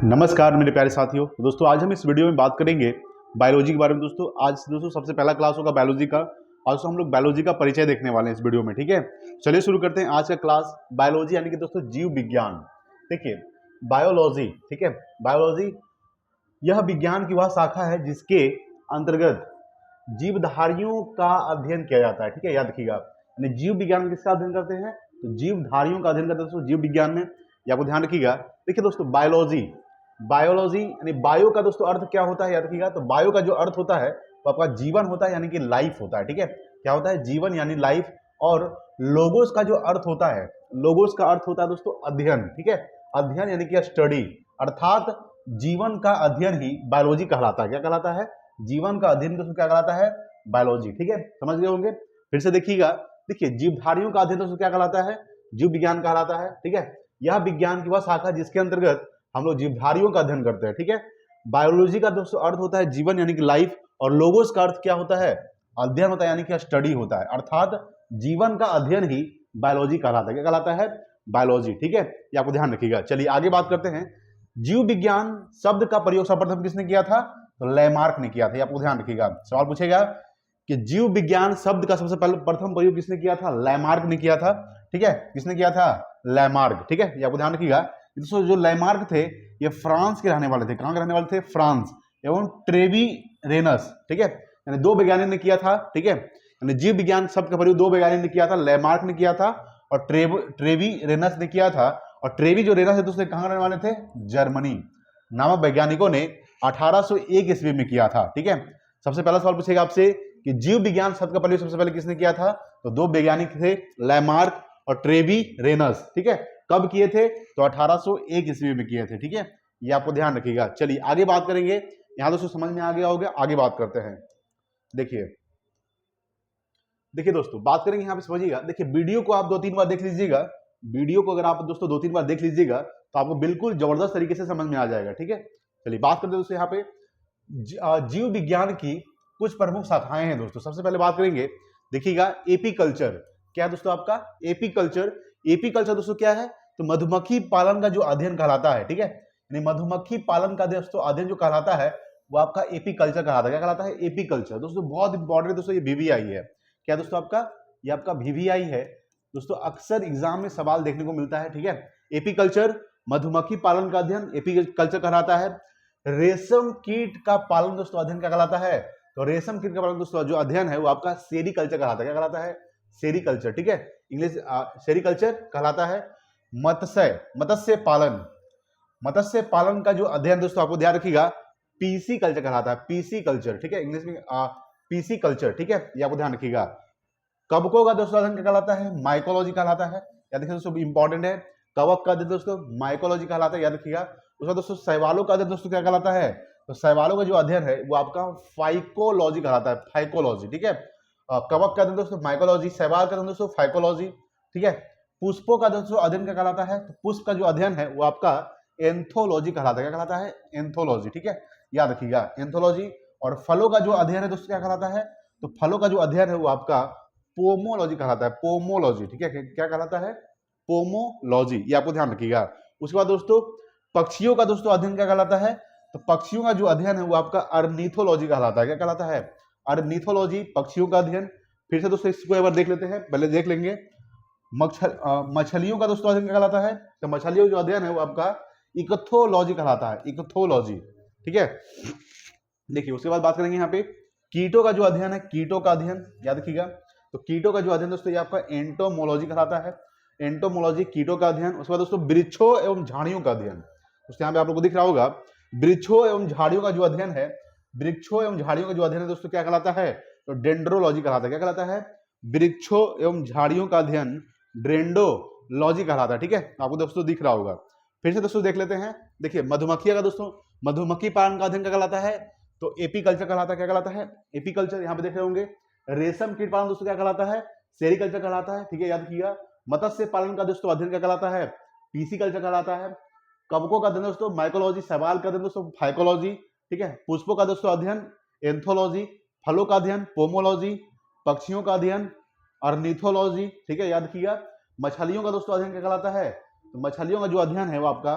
नमस्कार मेरे प्यारे साथियों। दोस्तों आज हम इस वीडियो में बात करेंगे बायोलॉजी के बारे में। दोस्तों आज सबसे पहला क्लास होगा बायोलॉजी का। आज तो हम लोग बायोलॉजी का परिचय देखने वाले हैं इस वीडियो में, ठीक है। चलिए शुरू करते हैं आज का क्लास। बायोलॉजी यानी कि दोस्तों जीव विज्ञान। देखिए बायोलॉजी, ठीक है, बायोलॉजी यह विज्ञान की वह शाखा है जिसके अंतर्गत जीवधारियों का अध्ययन किया जाता है, ठीक है, याद रखिएगा। यानी जीव विज्ञान में किसका अध्ययन करते हैं, तो जीवधारियों का अध्ययन करते हैं दोस्तों जीव विज्ञान में। ये आपको ध्यान रखिएगा। देखिए दोस्तों बायोलॉजी, बायोलॉजी यानी बायो का दोस्तों अर्थ क्या होता है, याद रखिएगा। तो बायो का जो अर्थ होता है वो आपका जीवन होता है, यानी कि लाइफ होता है, ठीक है। क्या होता है, जीवन यानी लाइफ। और लोगोस का जो अर्थ होता है, लोगोस का अर्थ होता है दोस्तों अध्ययन, ठीक है। अध्ययन यानी कि स्टडी, अर्थात जीवन का अध्ययन ही बायोलॉजी कहलाता है। क्या कहलाता है, जीवन का अध्ययन दोस्तों क्या कहलाता है, बायोलॉजी, ठीक है। समझ गए होंगे। फिर से देखिएगा, देखिए जीवधारियों का अध्ययन दोस्तों क्या कहलाता है, जीव विज्ञान कहलाता है, ठीक है। यह विज्ञान की वह शाखा जिसके अंतर्गत हम लोग जीवधारियों का अध्ययन करते हैं, ठीक है। बायोलॉजी का दोस्तों अर्थ होता है जीवन यानी कि लाइफ, और लोगोस का अर्थ क्या होता है, अध्ययन होता है, यानी कि स्टडी होता है। अर्थात जीवन का अध्ययन ही बायोलॉजी कहलाता है। क्या कहलाता है, बायोलॉजी, ठीक है। ये आपको ध्यान रखिएगा। चलिए आगे बात करते हैं। जीव विज्ञान शब्द का प्रयोग सर्वप्रथम किसने किया था, तो लैमार्क ने किया था। ये आपको ध्यान रखिएगा। सवाल पूछेगा कि जीव विज्ञान शब्द का सबसे पहले प्रथम प्रयोग किसने किया था, लैमार्क ने किया था, ठीक है। किसने किया था, लैमार्क, ठीक है। ये आपको ध्यान रखिएगा। दोस्तों जो लैमार्क थे ये फ्रांस के रहने वाले थे। कहां के रहने वाले थे, फ्रांस, एवं ट्रेवी रेनस, ठीक है। यानी दो वैज्ञानिक ने किया था, ठीक है। यानी जीव विज्ञान शब्द का प्रयोग दो वैज्ञानिक ने किया था, लैमार्क ने किया था और ट्रेवी रेनस ने किया था। और ट्रेवी जो रेनस है दोस्तों कहां रहने वाले थे, जर्मनी नामक वैज्ञानिकों ने 1801 ईस्वी में किया था, ठीक है। सबसे पहला सवाल पूछेगा आपसे कि जीव विज्ञान शब्द का प्रयोग सबसे पहले किसने किया था, तो दो वैज्ञानिक थे, लैमार्क और ट्रेवी रेनस, ठीक है। कब किए थे, तो 1801 ईस्वी में किए थे, ठीक है। ये आपको ध्यान रखिएगा। चलिए आगे बात करेंगे। यहां दोस्तों समझ में आ गया होगा, आगे बात करते हैं। देखिए देखिए दोस्तों बात करेंगे, यहां पे समझिएगा। देखिए वीडियो को आप 2-3 बार देख लीजिएगा। वीडियो को अगर आप दोस्तों 2-3 बार देख लीजिएगा तो आपको बिल्कुल जबरदस्त तरीके से समझ में आ जाएगा, ठीक है। चलिए बात करते हैं दोस्तों यहाँ पे जीव विज्ञान की कुछ प्रमुख शाखाएं हैं दोस्तों। सबसे पहले बात करेंगे, देखिएगा एपीकल्चर। क्या है दोस्तों आपका, एपीकल्चर। एपीकल्चर दोस्तों क्या है, तो मधुमक्खी पालन का जो अध्ययन कहलाता है, ठीक है। यानी मधुमक्खी पालन का दोस्तों अध्ययन जो कहलाता है वो आपका एपीकल्चर कहलाता है। क्या कहलाता है, एपीकल्चर। दोस्तों बहुत इंपॉर्टेंट दोस्तों ये वीवीआई है। क्या दोस्तों आपका, ये आपका वीवीआई है दोस्तों। अक्सर एग्जाम में सवाल देखने को मिलता है, ठीक है। एपीकल्चर मधुमक्खी पालन का अध्ययन एपीकल्चर कहलाता है। रेशम कीट का पालन दोस्तों अध्ययन क्या कहलाता है, तो रेशम कीट का पालन दोस्तों जो अध्ययन है वो आपका सेरीकल्चर कहलाता है। क्या कहलाता है, सेरीकल्चर, ठीक है। इंग्लिश सेरीकल्चर कहलाता है। मत्स्य पालन, मत्स्य पालन का जो अध्ययन दोस्तों आपको ध्यान रखिएगा पीसी कल्चर कहलाता है, पीसी कल्चर, ठीक है। इंग्लिश में पीसी कल्चर, ठीक है। ये आपको ध्यान रखिएगा। कवकों का दोस्तों अध्ययन क्या कहलाता है, माइकोलॉजी कहलाता है। याद रखिए दोस्तों इंपॉर्टेंट है। कवक का अध्ययन दोस्तों माइकोलॉजी कहलाता है, याद रखिएगा। उसका दोस्तों शैवालों का अध्ययन दोस्तों क्या कहलाता है, तो शैवालों का जो अध्ययन है वो आपका फाइकोलॉजी कहलाता है, फाइकोलॉजी, ठीक है। कवक का अध्ययन दोस्तों माइकोलॉजी, शैवाल का अध्ययन दोस्तों फाइकोलॉजी, ठीक है। पुष्पों का दोस्तों अध्ययन क्या कहलाता है, तो पुष्प का जो अध्ययन है वो आपका एंथोलॉजी कहलाता है। क्या कहलाता है, एंथोलॉजी, ठीक है। याद रखिएगा एंथोलॉजी। और फलों का जो अध्ययन है दोस्तों क्या कहलाता है, तो फलों का जो अध्ययन है वो आपका पोमोलॉजी कहलाता है, पोमोलॉजी, ठीक है। क्या कहलाता है, पोमोलॉजी। ये आपको ध्यान रखिएगा। उसके बाद दोस्तों पक्षियों का दोस्तों अध्ययन क्या कहलाता है, तो पक्षियों का जो अध्ययन है वो आपका अर्निथोलॉजी कहलाता है। क्या कहलाता है, अर्निथोलॉजी, पक्षियों का अध्ययन। फिर से दोस्तों इसको एक बार देख लेते हैं, पहले देख लेंगे। मछलियों का दोस्तों अध्ययन क्या कहलाता है, तो मछलियों जो अध्ययन है वो आपका इकथोलॉजी कहलाता है, इकथोलॉजी, ठीक है। देखिए उसके बाद बात करेंगे यहाँ पे कीटों का जो अध्ययन है, कीटों का अध्ययन, याद रखिएगा। तो कीटों का जो अध्ययन दोस्तों ये आपका एंटोमोलॉजी कहलाता है, एंटोमोलॉजी, कीटों का अध्ययन। उसके बाद दोस्तों वृक्षों एवं झाड़ियों का अध्ययन। दोस्तों यहाँ पे आप लोगों को दिख रहा होगा वृक्षों एवं झाड़ियों का जो अध्ययन है, वृक्षों एवं झाड़ियों का जो अध्ययन है दोस्तों क्या कहलाता है, तो डेंड्रोलॉजी कहलाता है। क्या कहलाता है, वृक्षों एवं झाड़ियों का अध्ययन डेंड्रोलॉजी कहलाता है, ठीक है। आपको दोस्तों दिख रहा होगा। फिर से दोस्तों देख लेते हैं। देखिए मधुमक्खियों का दोस्तों मधुमक्खी पालन का अध्ययन क्या कहलाता है, तो एपीकल्चर कहलाता है। क्या कहलाता है, एपीकल्चर। यहाँ पे देख रहे होंगे रेशम कीट पालन दोस्तों क्या कहलाता है, सेरीकल्चर कहलाता है, ठीक है। याद किया। मत्स्य पालन का दोस्तों अध्ययन क्या कहलाता है, पीसी कल्चर कहलाता है। कवकों का अध्ययन दोस्तों माइकोलॉजी, शैवाल का अध्ययन दोस्तों फाइकोलॉजी, ठीक है। पुष्पों का दोस्तों अध्ययन एंथोलॉजी, फलों का अध्ययन पोमोलॉजी, पक्षियों का अध्ययन अर्निथोलॉजी, ठीक है। याद किया। मछलियों का दोस्तों अध्ययन क्या कहलाता है, तो मछलियों का जो अध्ययन है वो आपका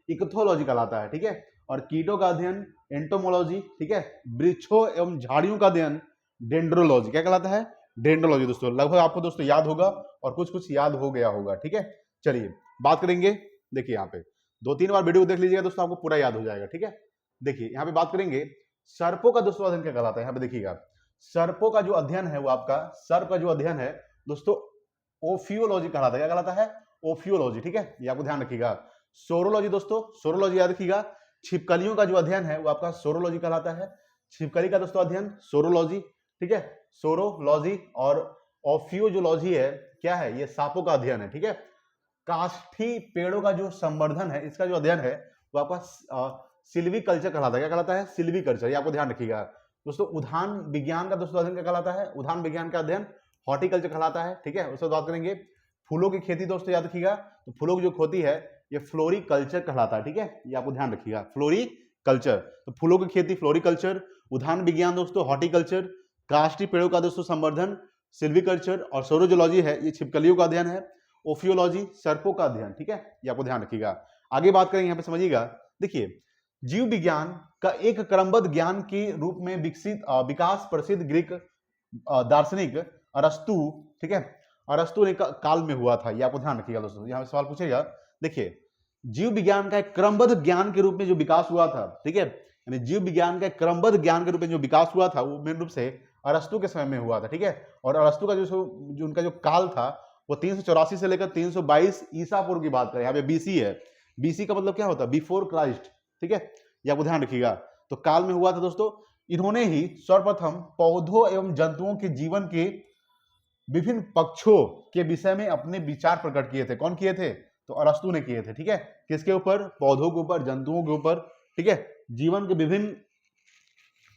इक्थोलॉजी कहलाता है, ठीक है। और कीटों का अध्ययन एंटोमोलॉजी, ठीक है। वृक्षों एवं झाड़ियों का अध्ययन डेंड्रोलॉजी, क्या कहलाता है? डेंड्रोलॉजी। दोस्तों लगभग आपको दोस्तों याद होगा और कुछ कुछ याद हो गया होगा, ठीक है। चलिए बात करेंगे, देखिए यहाँ पे 2-3 बार वीडियो देख लीजिएगा दोस्तों, आपको पूरा याद हो जाएगा, ठीक है। देखिए यहाँ पे बात करेंगे सर्पों का दोस्तों अध्ययन क्या कहलाता है। यहाँ पे देखिएगा सर्पों का जो अध्ययन है वो आपका, सर्प का जो अध्ययन है दोस्तों ओफियोलॉजी कहलाता है। क्या कहलाता है? ओफियोलॉजी, ठीक है। ये आपको ध्यान रखिएगा। सोरोलॉजी दोस्तों, सोरोलॉजी याद रखिएगा। छिपकलियों का जो अध्ययन है वो आपका सोरोलॉजी कहलाता है। छिपकली का दोस्तों अध्ययन सोरोलॉजी, ठीक है, सोरोलॉजी। और ओफियोलॉजी है, क्या है? ये सांपों का अध्ययन है, ठीक है। काष्ठी पेड़ों का जो संवर्धन है, इसका जो अध्ययन है वो आपका सिल्वी कल्चर कहलाता है। क्या कहलाता है? सिल्वी कल्चर। ये आपको ध्यान रखिएगा दोस्तों। उद्यान विज्ञान का दोस्तों अध्ययन क्या कहलाता है? उद्यान विज्ञान का अध्ययन हॉर्टिकल्चर कहलाता है, ठीक है। उसके बाद बात करेंगे फूलों की खेती दोस्तों, याद रखिएगा। तो फूलों की जो खेती है ये फ्लोरिकल्चर कहलाता है, ठीक है। ये आपको ध्यान रखिएगा, फ्लोरिकल्चर। तो फूलों की खेती फ्लोरिकल्चर, उद्यान विज्ञान दोस्तों हॉर्टिकल्चर, काष्ठी पेड़ों का दोस्तों संवर्धन सिल्वीकल्चर, और सोरोजोलॉजी है ये छिपकलियों का अध्ययन है। ओफियोलॉजी सर्पों का अध्ययन, ठीक है। ये आपको ध्यान रखिएगा। आगे बात करेंगे, यहाँ पे समझिएगा। देखिए जीव विज्ञान का एक क्रमबद्ध ज्ञान के रूप में विकास प्रसिद्ध ग्रीक दार्शनिक अरस्तु, ठीक है, अरस्तु ने काल में हुआ था। ये आपको ध्यान रखिएगा दोस्तों। यहाँ सवाल पूछेगा, देखिए जीव विज्ञान का एक क्रमबद्ध ज्ञान के रूप में जो विकास हुआ था, ठीक है, यानी जीव विज्ञान का एक क्रमबद्ध ज्ञान के रूप में जो विकास हुआ था वो मेन रूप से अरस्तु के समय में हुआ था, ठीक है। और अरस्तु का जो उनका जो काल था वो 384 से लेकर 322 ईसा पूर्व की बात करें। यहाँ पे बीसी है, बीसी का मतलब क्या होता है? बिफोर क्राइस्ट, ठीक है। ये आपको ध्यान रखिएगा। तो काल में हुआ था दोस्तों। इन्होंने ही सर्वप्रथम पौधों एवं जंतुओं के जीवन के विभिन्न पक्षों के विषय में अपने विचार प्रकट किए थे। कौन किए थे? तो अरस्तु ने किए थे, ठीक है। किसके ऊपर? पौधों के ऊपर, जंतुओं के ऊपर, ठीक है। जीवन के विभिन्न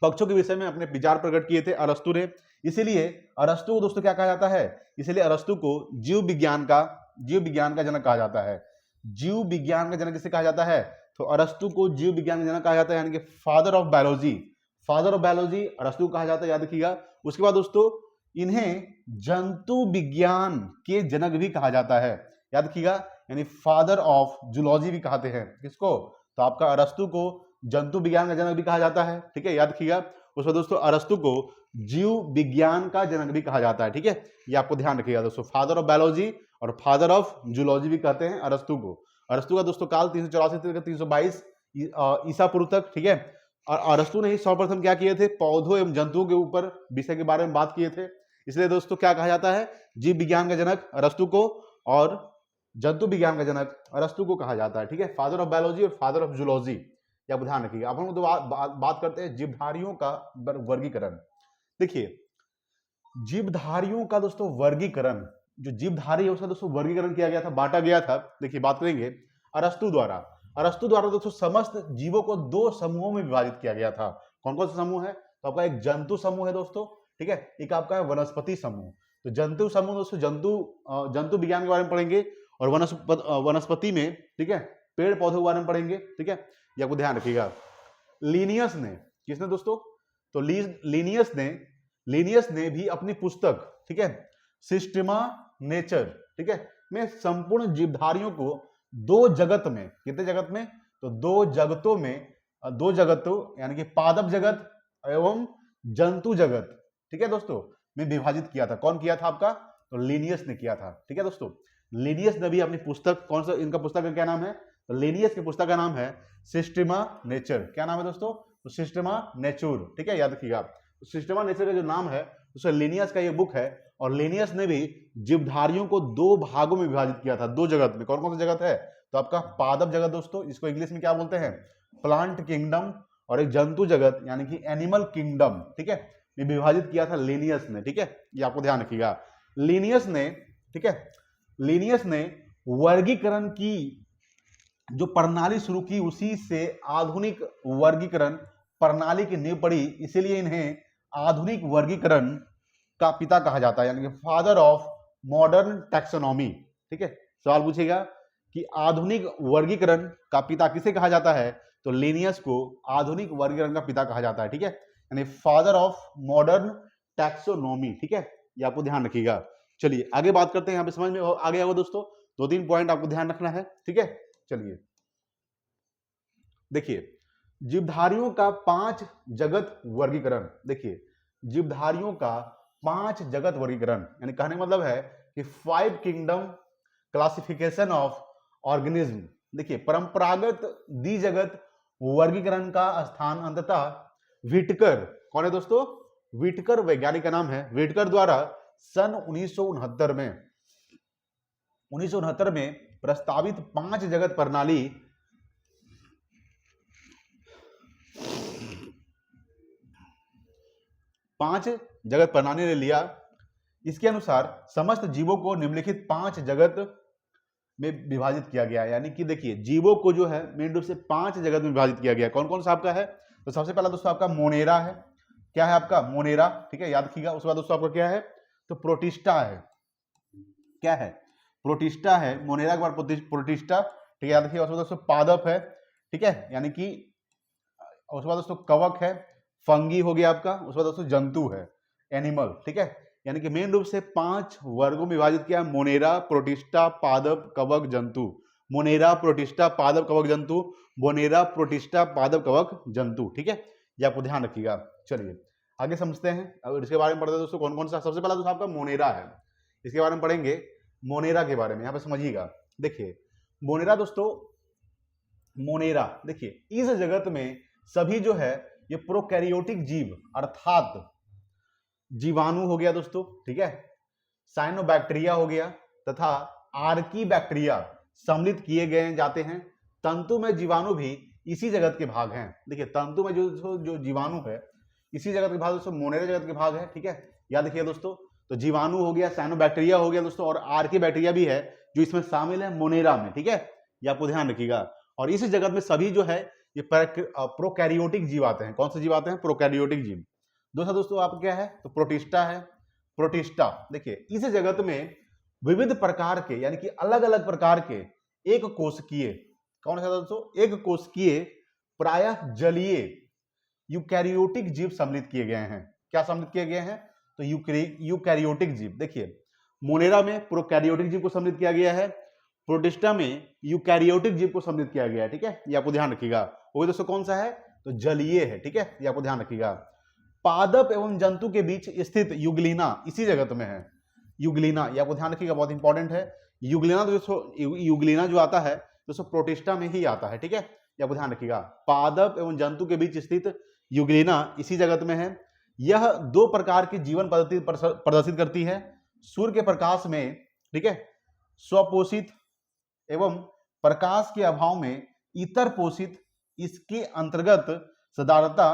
पक्षों के विषय में अपने विचार प्रकट किए थे अरस्तु ने। इसीलिए अरस्तु को दोस्तों क्या कहा जाता है? इसीलिए अरस्तु को जीव विज्ञान का जनक कहा जाता है। जीव विज्ञान का जनक किसे कहा जाता है? तो अरस्तु को जीव विज्ञान का जनक कहा जाता है, यानी कि father of biology. Father of biology अरस्तु कहा जाता है, याद रखिएगा। उसके बाद दोस्तों इन्हें जंतु विज्ञान के जनक भी कहा जाता है, याद रखिएगा। यानी फादर ऑफ जूलॉजी भी कहते हैं किसको? तो आपका अरस्तु को जंतु विज्ञान का जनक भी कहा जाता है, ठीक है, याद रखिएगा। उसमें दोस्तों अरस्तु को जीव विज्ञान का जनक भी कहा जाता है, ठीक है। ये आपको ध्यान रखिएगा दोस्तों। फादर ऑफ बायोलॉजी और फादर ऑफ जूलॉजी भी कहते हैं अरस्तु को। अरस्तु का दोस्तों काल 384 से 322 ईसा पूर्व तक, ठीक है। और अरस्तु ने ही सर्वप्रथम क्या किए थे? पौधों एवं जंतुओं के ऊपर विषय के बारे में बात किए थे। इसलिए दोस्तों क्या कहा जाता है? जीव विज्ञान का जनक अरस्तु को और जंतु विज्ञान का जनक अरस्तु को कहा जाता है, ठीक है। फादर ऑफ बायोलॉजी और फादर ऑफ जूलॉजी, ये आप ध्यान रखिएगा। अब हम तो बात करते हैं जीवधारियों का वर्गीकरण। देखिए जीवधारियों का दोस्तों वर्गीकरण, जो जीवधारी है उसका दोस्तों वर्गीकरण किया गया था, बांटा गया था। देखिए बात करेंगे अरस्तु द्वारा। अरस्तु द्वारा दोस्तों समस्त जीवों को 2 समूहों में विभाजित किया गया था। कौन कौन सा समूह है? तो आपका एक जंतु समूह है दोस्तों, ठीक है, एक आपका है वनस्पति समूह। तो जंतु समूह दोस्तों जंतु विज्ञान के बारे में पढ़ेंगे, और वनस्पति में, ठीक है, पेड़ पौधों के बारे में पढ़ेंगे, ठीक है। ये आपको ध्यान रखिएगा। लीनियस ने, किसने दोस्तों? तो लीनियस ने भी अपनी पुस्तक, ठीक है, सिस्टमा नेचर, ठीक है, में संपूर्ण जीवधारियों को 2 जगत में, कितने जगत में? तो 2 जगतों में, 2 जगतों यानी कि पादप जगत एवं जंतु जगत, ठीक है दोस्तों, में विभाजित किया था। कौन किया था आपका? तो लीनियस ने किया था, ठीक है दोस्तों। लीनियस ने भी अपनी पुस्तक, कौन सा इनका पुस्तक का क्या नाम है? तो लीनियस की पुस्तक का नाम है सिस्टमा नेचर। क्या नाम है दोस्तों? तो सिस्टमा नेचर, ठीक है, याद रखिएगा। सिस्टमा नेचर का जो नाम है उसका लीनियस का ये बुक है। और लीनियस ने भी जीवधारियों को 2 भागों में विभाजित किया था, 2 जगत में। कौन कौन सा जगत है? तो आपका पादप जगत दोस्तों, इसको इंग्लिश में क्या बोलते हैं? प्लांट किंगडम, और एक जंतु जगत यानी कि एनिमल किंगडम, ठीक है, ये विभाजित किया था लीनियस ने, ठीक है। ये आपको ध्यान रखिएगा। लीनियस ने, ठीक है, लीनियस ने वर्गीकरण की जो प्रणाली शुरू की, उसी से आधुनिक वर्गीकरण प्रणाली की नींव पड़ी। इसीलिए इन्हें आधुनिक वर्गीकरण का पिता कहा जाता है, यानी कि फादर ऑफ मॉडर्न टैक्सोनॉमी, ठीक है। सवाल पूछेगा कि आधुनिक वर्गीकरण का पिता किसे कहा जाता है? तो लीनियस को आधुनिक वर्गीकरण का पिता कहा जाता है, ठीक है, यानी फादर ऑफ मॉडर्न टैक्सोनॉमी, ठीक है। ये आपको ध्यान रखिएगा। चलिए आगे बात करते हैं। यहाँ पे समझ में आ गया होगा दोस्तों, 2-3 पॉइंट आपको ध्यान रखना है, ठीक है। चलिए देखिए जीवधारियों का 5 जगत वर्गीकरण, देखिए जीवधारियों का 5 जगत वर्गीकरण, यानी कहने का मतलब है कि 5 किंगडम क्लासिफिकेशन ऑफ ऑर्गेनिज्म। देखिए परंपरागत द्विजगत वर्गीकरण का स्थान अंततः व्हिटकर, कौन है दोस्तों, व्हिटकर वैज्ञानिक का नाम है, व्हिटकर द्वारा सन 1969 में प्रस्तावित 5 जगत प्रणाली 5 जगत प्रणाली ने लिया। इसके अनुसार समस्त जीवों को निम्नलिखित 5 जगत में विभाजित किया गया, यानी कि देखिए जीवों को जो है मेन रूप से 5 जगत में विभाजित किया गया। कौन कौन सा आपका है, तो सबसे पहला दोस्तों आपका मोनेरा है, क्या है आपका मोनेरा, ठीक है, याद रखिएगा। उसके बाद दोस्तों आपका क्या है, तो प्रोटिस्टा है, क्या है, प्रोटिस्टा है, मोनेरा के बाद प्रोटिस्टा, ठीक है, याद रखिएगा। उसके बाद दोस्तों पादप है, ठीक है, यानी कि उसके बाद दोस्तों कवक है, फंगी हो गया आपका। उसके बाद दोस्तों जंतु है, एनिमल, ठीक है, यानी कि मेन रूप से 5 वर्गों में विभाजित किया, मोनेरा, प्रोटिस्टा, पादप, कवक, जंतु। मोनेरा, प्रोटिस्टा, पादप, कवक, जंतु, मोनेरा, प्रोटिस्टा, पादप, कवक, जंतु, ठीक है, ये आपको ध्यान रखिएगा। चलिए आगे समझते हैं, और इसके बारे में पढ़ते हैं दोस्तों कौन कौन सा। सबसे पहला दोस्तों आपका मोनेरा है, इसके बारे में पढ़ेंगे, मोनेरा के बारे में यहाँ पे समझिएगा। देखिए मोनेरा दोस्तों, मोनेरा देखिए इस जगत में सभी जो है ये प्रोकैरियोटिक जीव अर्थात जीवाणु हो गया दोस्तों, ठीक है, साइनोबैक्टीरिया हो गया तथा आर्की बैक्टीरिया सम्मिलित किए गए जाते हैं। तंतु में जीवाणु भी इसी जगत के भाग हैं। देखिए तंतु में जो जीवाणु है इसी जगत के भाग दोस्तों, मोनेरा जगत के भाग है, ठीक है, याद रखिए दोस्तों। तो जीवाणु हो गया, साइनोबैक्टीरिया हो गया दोस्तों, और आर्की बैक्टीरिया भी है जो इसमें शामिल है मोनेरा में, ठीक है, ये आपको ध्यान रखिएगा। और इस जगत में सभी जो है ये प्रोकैरियोटिक जीव आते हैं। कौन से जीव आते हैं, प्रोकैरियोटिक जीव। दूसरा दोस्तों आप क्या है, तो प्रोटिस्टा है, प्रोटिस्टा देखिए इस जगत में विविध प्रकार के यानी कि अलग अलग प्रकार के एक कोशिकीय, कौन सा दोस्तों, एक कोशिकीय प्रायः जलीय यूकैरियोटिक जीव सम्मिलित किए गए हैं। क्या सम्मिलित किए गए हैं, तो यूकैरियोटिक जीव। देखिए मोनेरा में प्रोकैरियोटिक जीव को सम्मिलित किया गया है, प्रोटिस्टा में यूकैरियोटिक जीव को सम्मिलित किया गया है, ठीक है, ये आपको ध्यान रखिएगा। वो दोस्तों कौन सा है, तो जलीय है, ठीक है, ये आपको ध्यान रखिएगा। पादप एवं जंतु के बीच स्थित युगलीना इसी जगत में है, युगलीना, ये आपको ध्यान रखिएगा, बहुत इंपॉर्टेंट है। युगलीना दोस्तों, युगलीना जो आता है दोस्तों प्रोटिस्टा में ही आता है, ठीक है, ये आपको ध्यान रखिएगा। पादप एवं जंतु के बीच स्थित युगलीना इसी जगत में है। यह 2 प्रकार की जीवन पद्धति प्रदर्शित करती है, सूर्य के प्रकाश में, ठीक है, स्वपोषित एवं प्रकाश के अभाव में इतर पोषित। इसके अंतर्गत साधारणतः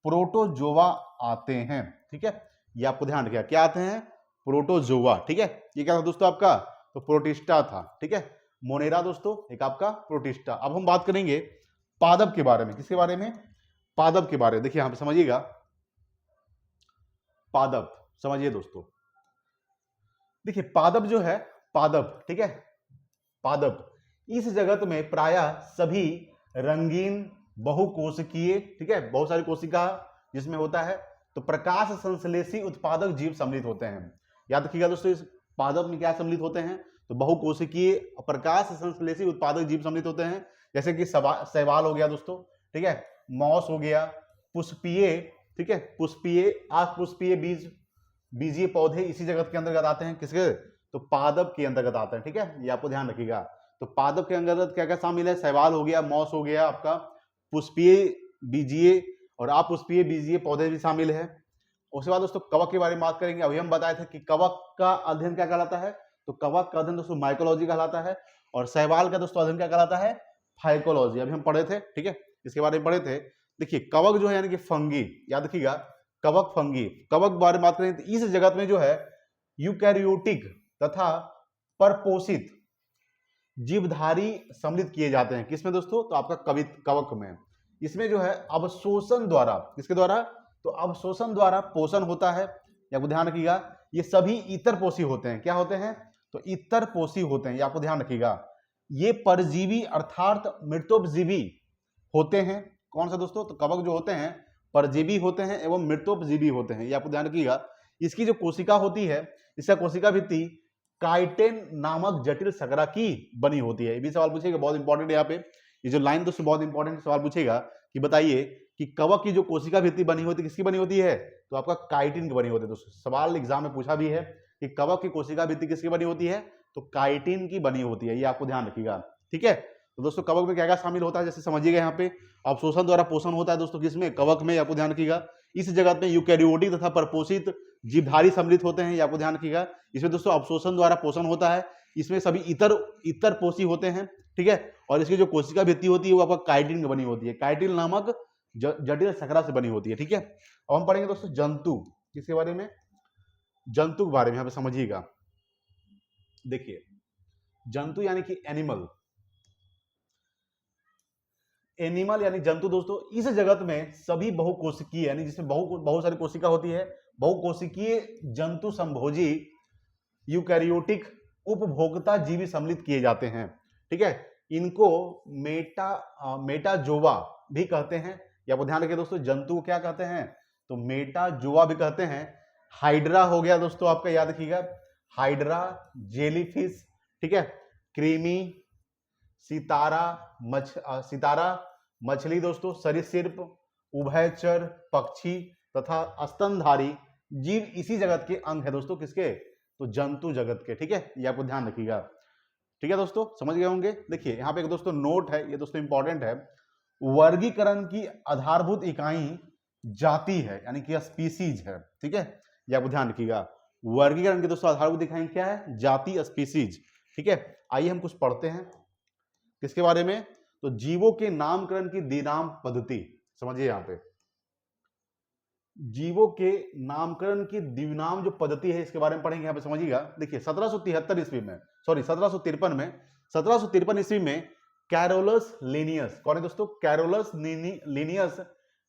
प्रोटोजोआ आते हैं, ठीक है, ये आपको ध्यान रखिएगा, क्या आते हैं, प्रोटोजोआ, ठीक है। ये क्या था दोस्तों आपका, तो प्रोटिस्टा था, ठीक है, मोनेरा दोस्तों एक आपका प्रोटिस्टा। अब हम बात करेंगे पादप के बारे में, किसके बारे में, पादप के बारे में। देखिए यहां पे समझिएगा, पादप समझिए दोस्तों, देखिए पादप जो है, पादप, ठीक है, पादप इस जगत में प्रायः सभी रंगीन बहुकोशिकीय, ठीक है, बहुत सारी कोशिका जिसमें होता है, तो प्रकाश संश्लेषी उत्पादक जीव सम्मिलित होते हैं। याद रखिएगा दोस्तों इस पादप में क्या सम्मिलित होते हैं, तो बहुकोशिकीय प्रकाश संश्लेषी उत्पादक जीव सम्मिलित होते हैं, जैसे कि शैवाल हो गया दोस्तों, ठीक है, मॉस हो गया, पुष्पीय, ठीक है, पुष्पीय, अपुष्पीय बीजीय पौधे इसी जगत के अंतर्गत आते हैं, किसके, तो पादप के अंतर्गत आते हैं, ठीक है, ये आपको ध्यान रखिएगा। तो पादप के अंतर्गत क्या क्या शामिल है, शैवाल हो गया, मॉस हो गया आपका, पुष्पीय बीजीय और अपुष्पीय बीजीय पौधे भी शामिल है। उसके बाद दोस्तों कवक के बारे में बात करेंगे। अभी हम बताए थे कि कवक का अध्ययन क्या कहलाता है, तो कवक का अध्ययन दोस्तों माइकोलॉजी कहलाता है, और शैवाल का दोस्तों अध्ययन क्या कहलाता है, फाइकोलॉजी। अभी हम पढ़े थे, ठीक है, इसके बारे में पढ़े थे। देखिए कवक जो है यानी कि फंगी, याद रखिएगा, कवक फंगी, कवक के बारे में बात करें तो इस जगत में जो है यूकैरियोटिक तथा परपोषित जीवधारी सम्मिलित किए जाते हैं। किसमें दोस्तों, तो आपका कवक में। इसमें जो है अवशोषण द्वारा, किसके द्वारा, तो अवशोषण द्वारा पोषण होता है, आपको ध्यान रखिएगा। ये सभी इतर पोषी होते हैं, क्या होते हैं, तो इतर पोषी होते हैं, ये आपको ध्यान रखिएगा। ये परजीवी अर्थात मृतोपजीवी होते हैं। कौन सा दोस्तों, तो कवक जो होते हैं परजीवी होते हैं एवं मृतोपजीवी होते हैं, ये आपको ध्यान रखिएगा। इसकी जो कोशिका होती है, इसका कोशिका भित्ति काइटिन नामक जटिल शकरा की बनी होती है। ये भी सवाल पूछेगा, बहुत इंपॉर्टेंट है यहाँ पे। ये जो लाइन दोस्तों बहुत इंपॉर्टेंट सवाल पूछेगा कि बताइए कि कवक की जो कोशिका भित्ति बनी होती है किसकी बनी होती है, तो आपका काइटिन की बनी होती है। दोस्तों सवाल एग्जाम में पूछा भी है कि कवक की कोशिका भित्ति किसकी बनी होती है, तो काइटिन की बनी होती है, ये आपको ध्यान रखिएगा। ठीक है, तो दोस्तों कवक में क्या क्या शामिल होता है, जैसे समझिएगा यहाँ पे अवशोषण द्वारा पोषण होता है दोस्तों किसमें, कवक में, आपको ध्यान रखिएगा। इस जगत में यूकैरियोटिक तथा परपोषित जीवधारी सम्मिलित होते हैं, ये आपको ध्यान रखिएगा। इसमें दोस्तों अवशोषण द्वारा पोषण होता है, इसमें सभी इतर पोषी होते हैं। ठीक है, और इसकी जो कोशिका भित्ति होती है वो आपका काइटिन की बनी होती है, काइटिन नामक जटिल शर्करा से बनी होती है। ठीक है, अब हम पढ़ेंगे दोस्तों जंतु, किसके बारे में, जंतु के बारे में यहाँ पे समझिएगा। देखिए जंतु यानी कि एनिमल यानी जंतु दोस्तों इस जगत में सभी बहुकोशिकीय यानी जिसमें बहुत सारी कोशिका होती है, बहुकोशिकीय जंतु संभोजी यूकैरियोटिक उपभोक्ता जीवी सम्मिलित किए जाते हैं। ठीक है, इनको मेटाजोवा भी कहते हैं, या ध्यान रखिए दोस्तों जंतु क्या कहते हैं, तो मेटाजोवा भी कहते हैं। हाइड्रा हो गया दोस्तों आपका, याद रखिएगा हाइड्रा, जेलीफिश, ठीक है, कृमि, सितारा मछली दोस्तों, सरीसृप, उभयचर पक्षी तथा स्तनधारी जीव इसी जगत के अंग है दोस्तों, किसके, तो जंतु जगत के। ठीक है, ये आपको ध्यान रखिएगा। ठीक है दोस्तों, समझ गए होंगे। देखिए यहाँ पे एक दोस्तों नोट है, ये दोस्तों इंपॉर्टेंट है, वर्गीकरण की आधारभूत इकाई जाति है यानी कि स्पीसीज है। ठीक है, ये आपको ध्यान रखिएगा, वर्गीकरण की दोस्तों आधारभूत इकाई क्या है, जाति, स्पीसीज। ठीक है, आइए हम कुछ पढ़ते हैं किसके बारे में, तो जीवों के नामकरण की द्विनाम पद्धति। समझिए यहाँ पे जीवों के नामकरण की द्विनाम जो पद्धति है इसके बारे में पढ़ेंगे, यहाँ पे समझिएगा। देखिए 1773 ईस्वी में, सॉरी 1753 ईस्वी में कैरोलस लिनियस, कौन है दोस्तों, कैरोलस लिनियस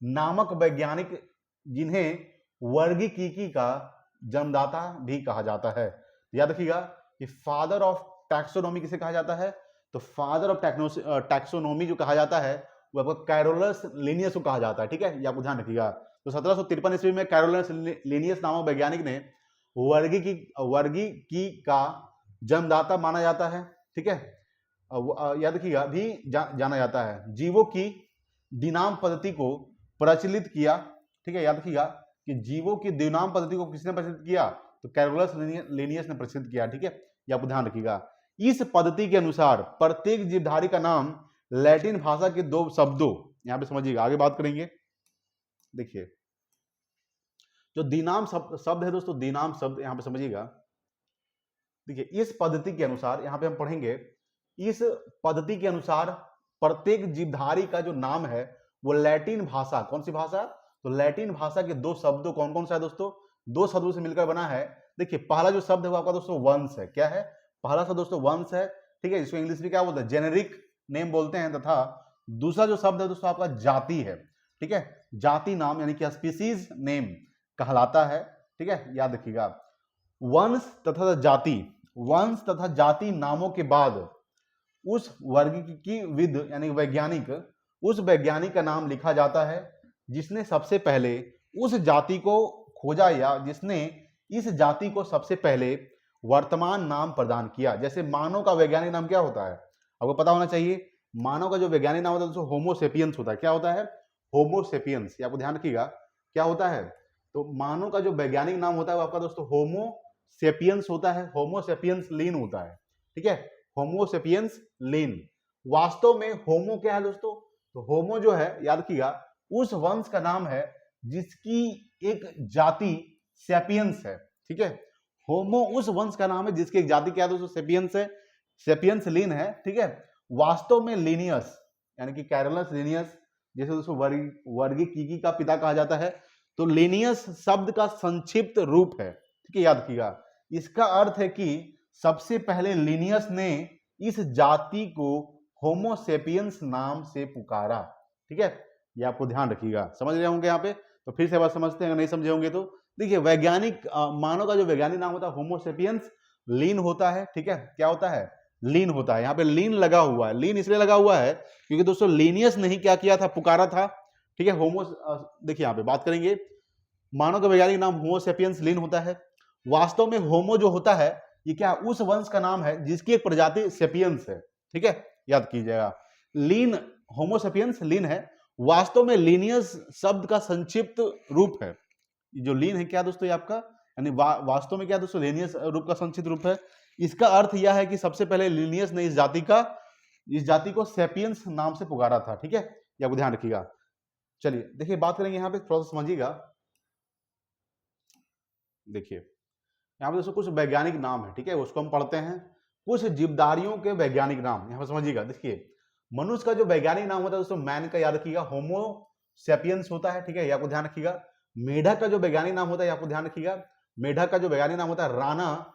नामक वैज्ञानिक, जिन्हें वर्गीकीकी का जन्मदाता भी कहा जाता है। याद रखिएगा कि फादर ऑफ टैक्सोनॉमी किसे कहा जाता है, तो फादर ऑफ टैक्सोनॉमी जो कहा जाता है वो आपको कैरोलस लिनियस को कहा जाता है। ठीक है, ये आपको ध्यान रखिएगा। तो 1753 ईस्वी में कैरोलस लिनियस नामक वैज्ञानिक ने वर्गीकी का जन्मदाता माना जाता है। ठीक है, याद रखिएगा भी जाना जाता है। जीवों की द्विनाम पद्धति को प्रचलित किया। ठीक है, याद रखिएगा कि जीवों की द्विनाम पद्धति को किसने प्रचलित किया, तो कैरोलस लिनियस ने प्रचलित किया। ठीक है, ये आपको ध्यान रखिएगा। इस पद्धति के अनुसार प्रत्येक जीवधारी का नाम लैटिन भाषा के दो शब्दों, यहां पे समझिएगा, आगे बात करेंगे। देखिए जो द्विनाम शब्द है दोस्तों, द्विनाम शब्द यहां पे समझिएगा। देखिए इस पद्धति के अनुसार, यहां पे हम पढ़ेंगे, इस पद्धति के अनुसार प्रत्येक जीवधारी का जो नाम है वो लैटिन भाषा, कौन सी भाषा, तो लैटिन भाषा के दो शब्दों, कौन कौन सा है दोस्तों, दो शब्दों से मिलकर बना है। देखिए पहला जो शब्द है वो आपका दोस्तों वंश है, क्या है, पहला शब्द दोस्तों वंश है। ठीक है, इसको इंग्लिश में क्या बोलते हैं, जेनेरिक नेम बोलते हैं, तथा दूसरा जो शब्द है दोस्तों आपका जाति है। ठीक है, जाति नाम यानी कि स्पीसीज नेम कहलाता है। ठीक है, याद रखिएगा वंश तथा जाति नामों के बाद उस वर्गीकीविद यानी वैज्ञानिक, उस वैज्ञानिक का नाम लिखा जाता है जिसने सबसे पहले उस जाति को खोजा या जिसने इस जाति को सबसे पहले वर्तमान नाम प्रदान किया। जैसे मानव का वैज्ञानिक नाम क्या होता है, आपको पता होना चाहिए। मानव का जो वैज्ञानिक नाम होता है दोस्तों होमोसेपियंस होता है। क्या होता है, होमोसेपियंस, आपको ध्यान रखिएगा क्या होता है, तो मानव का जो वैज्ञानिक नाम होता है वो आपका दोस्तों होमोसेपियंस होता है, होमोसेपियंस लीन होता है। ठीक है, होमोसेपियंस लीन। वास्तव में होमो क्या है दोस्तों, तो होमो जो है याद रखिएगा उस वंश का नाम है जिसकी एक जाति सेपियंस है। ठीक है, होमो उस वंश का नाम है जिसकी एक जाति क्या है दोस्तों, सेपियंस है, सेपियंस लीन है। ठीक है, वास्तव में लिनियस यानी कि कैरोलस लिनियस, जैसे दोस्तों वर्गीकीकी का पिता कहा जाता है, तो लिनियस शब्द का संक्षिप्त रूप है। ठीक है, याद रखिएगा इसका अर्थ है कि सबसे पहले लिनियस ने इस जाति को होमोसेपियंस नाम से पुकारा। ठीक है, ये आपको ध्यान रखिएगा, समझ रहे होंगे यहाँ पे। तो फिर से बात समझते हैं, अगर नहीं समझे होंगे तो देखिए वैज्ञानिक मानव का जो वैज्ञानिक नाम होता है होमोसेपियंस लीन होता है। ठीक है, क्या होता है, लीन होता है। यहाँ पे लीन लगा हुआ है, लीन इसलिए लगा हुआ है क्योंकि दोस्तों लिनियस ने ही क्या किया था, पुकारा था। ठीक है, होमो, देखिए यहाँ पे बात करेंगे, मानव का वैज्ञानिक नाम होमोसेपियंस लीन होता है। वास्तव में होमो जो होता है ये क्या, उस वंश का नाम है जिसकी एक प्रजाति सेपियंस है। ठीक है, याद कीजिएगा, लीन, होमोसेपियंस लीन है, वास्तव में लीनियस शब्द का संक्षिप्त रूप है। जो लीन है क्या दोस्तों, ये आपका यानी वास्तव में क्या दोस्तों, लीनियस रूप का संक्षिप्त रूप है। इसका अर्थ यह है कि सबसे पहले लीनियस ने इस जाति को सेपियंस नाम से पुकारा था। ठीक है, ये आपको ध्यान रखिएगा। चलिए देखिए, बात करेंगे यहाँ पे, थोड़ा सा समझिएगा। देखिए यहाँ पे दोस्तों कुछ वैज्ञानिक नाम है, ठीक है, उसको हम पढ़ते हैं। कुछ जीवधारियों के वैज्ञानिक नाम यहाँ पे समझिएगा। देखिए मनुष्य का जो वैज्ञानिक नाम होता है दोस्तों, मैन का याद रखिएगा, होमो सेपियंस होता है। ठीक है, ये आपको ध्यान रखिएगा। मेढक का जो वैज्ञानिक नाम होता है, आपको ध्यान रखिएगा, मेढक का जो वैज्ञानिक नाम होता है राना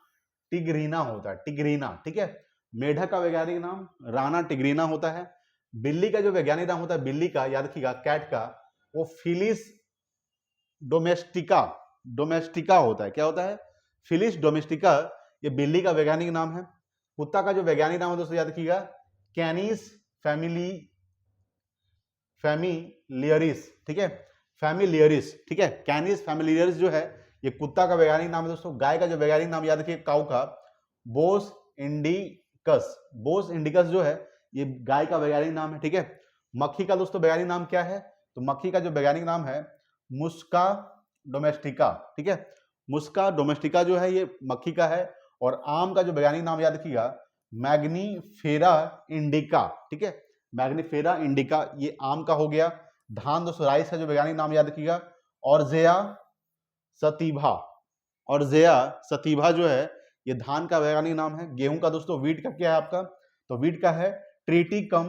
टिग्रीना होता है, टिग्रीना। ठीक है, मेढक का वैज्ञानिक नाम राना टिग्रीना होता है। बिल्ली का जो वैज्ञानिक नाम होता है, बिल्ली का याद रखिएगा, कैट का, वो फिलिस डोमेस्टिका होता है। क्या होता है? फिलिस डोमेस्टिका, ये बिल्ली का वैज्ञानिक नाम है। कुत्ता का जो वैज्ञानिक नाम है दोस्तों, याद रखिएगा, कैनिस फैमिलियरिस। ठीक है, फैमिलियरिस। ठीक है, कैनिस फैमिलियरिस जो है ये कुत्ता का वैज्ञानिक नाम है दोस्तों। गाय का जो वैज्ञानिक नाम याद रखिए, काऊ का, बोस इंडिकस जो है ये गाय का वैज्ञानिक नाम है। ठीक है, मक्खी का दोस्तों वैज्ञानिक नाम क्या है? तो मक्खी का जो वैज्ञानिक नाम है मुस्का डोमेस्टिका। ठीक है, मुस्का डोमेस्टिका जो है ये मक्खी का है। और आम का जो वैज्ञानिक नाम याद रखिएगा, मैग्नीफेरा इंडिका। ठीक है, मैग्नीफेरा इंडिका, ये आम का हो गया। धान दोस्तों, राइस का जो वैज्ञानिक नाम याद रखिएगा, ऑर्जेया सतीभा जो है ये धान का वैज्ञानिक नाम है। गेहूं का दोस्तों, वीट का क्या है आपका? तो वीट का है ट्रिटिकम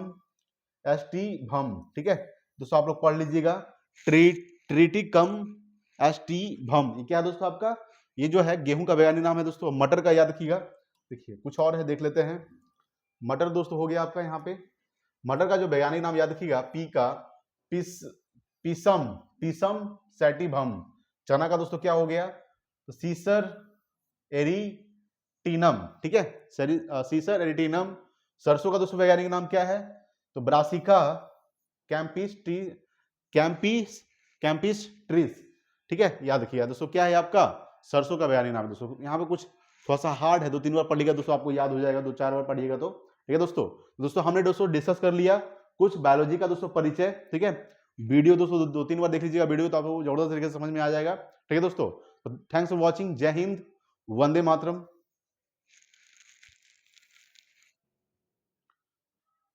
एस्टिवम। ठीक है दोस्तों, आप लोग पढ़ लीजिएगा, ट्रिटिकम एस्टिवम, ये क्या है दोस्तों आपका? ये जो है गेहूं का वैज्ञानिक नाम है दोस्तों। मटर का याद रखिएगा। देखिए कुछ और है, देख लेते हैं। मटर दोस्तों हो गया आपका यहाँ पे। मटर का जो वैज्ञानिक नाम याद रखिएगा, पी का पीसम सैटिवम। चना का दोस्तों क्या हो गया? तो सीसर एरिटिनम। ठीक है, सीसर एरिटिनम। सरसों का दोस्तों वैज्ञानिक नाम क्या है? तो ब्रासिका कैंपिस्ट्रिस। ठीक है, याद रखिएगा दोस्तों, क्या है आपका? सरसों का वैज्ञानिक नाम है दोस्तों। यहाँ पे कुछ थोड़ा सा हार्ड है, 2-3 बार पढ़िएगा दोस्तों, आपको याद हो जाएगा। 2-4 बार पढ़िएगा तो ठीक है दोस्तों हमने दोस्तों डिस्कस कर लिया कुछ बायोलॉजी का दोस्तों परिचय। ठीक है, वीडियो दोस्तों 2-3 बार देख लीजिएगा वीडियो, तो आपको जबरदस्त तरीके से समझ में आ जाएगा। ठीक है दोस्तों, थैंक्स फॉर वॉचिंग। जय हिंद, वंदे मातरम।